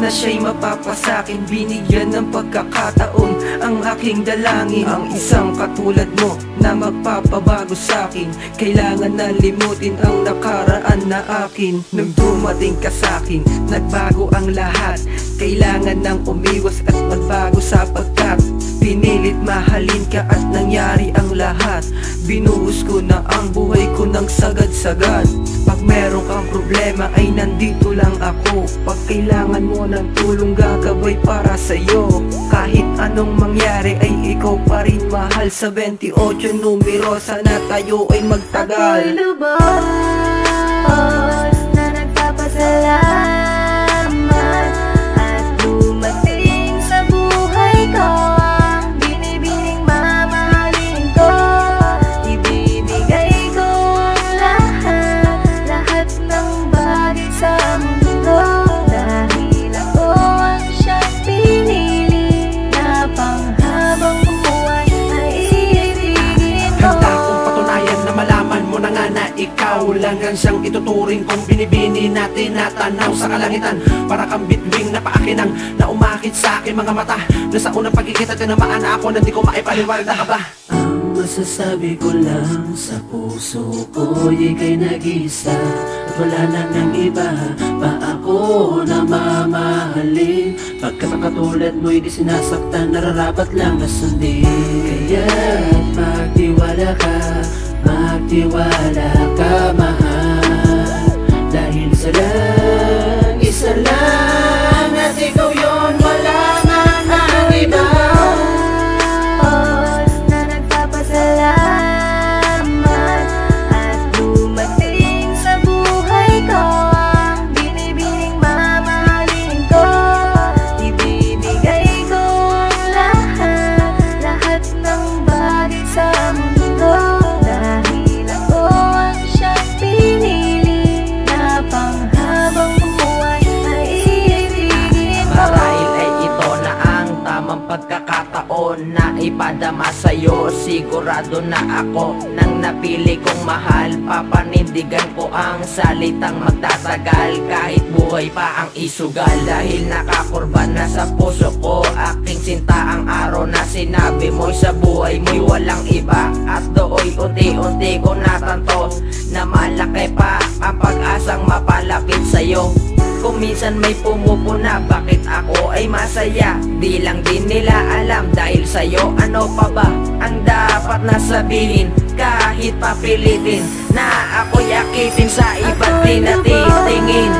na siya'y mapapasakin. Binigyan ng pagkakataon ang aking dalangin, ang isang katulad mo na magpapabago sa'kin. Kailangan na limutin ang nakaraan na akin. Nung dumating ka sa'kin, nagbago ang lahat. Kailangan nang umiwas at magbago sapagkat pinilit mahalin ka at nangyari ang lahat. Binuhos ko na ang buhay ko ng sagad-sagad. Pag meron kang problema ay nandito lang ako. Pag kailangan mo ng tulong, gagabay para sa'yo. Kahit anong mangyari ay ikaw pa rin mahal. Sa 28 numero, sana tayo ay magtagal. Ako'y lubos na nagpapasalamat at dumating sa buhay ko ang binibining mamahalin ko. Ibibigay ko ang lahat ng bagay sa mundo, dahil ako ang siyang pinili na panghabang buhay ay iibigin ko. Handa kong patunayan na malaman mo na nga na ikaw lang ang siyang ituturing kong binibini natin na tanaw sa kalangitan. Para kang bituing na paakinang na umakit sa aking mga mata, na sa unang pagkikita tinamaan na ako na di ko maipaliwanag na ka ba. Ang masasabi ko lang sa puso ko, ika'y nag-isa at wala nang ang iba pa ako na mamahalin. Pagkat ang katulad mo'y di sinasaktan, nararapat lang na sundin. Kaya't magtiwala ka, mahal, dahil isa lang at ikaw yun, wala nang ang iba. Na nagpapasalamat at dumating sa buhay ko ang binibining mamahalin ko. Ibibigay ko ang lahat ng bagay sa mundo, dahil ako ang siyang pinili na panghabang buhay ay iibigin ko. Marahil ay ito na ang tamang pagkakataon na ipadama sa'yo. Sigurado na ako nang napili kong mahal, papanindigan ko ang salitang magtatagal kahit buhay pa ang isugal. Dahil nakakurban na sa puso ko aking sinta ang araw na sinabi mo'y sa buhay mo'y walang iba. At dooy unti-unti ko natanto na malaki pa ang pag-asang mapalapit sa'yo. Kung minsan may pumupuna, bakit ako ay masaya? Di lang din nila alam dahil sa'yo ano pa ba ang dapat na sabihin? Kahit papilitin na ako'y akitin sa iba't di natitingin.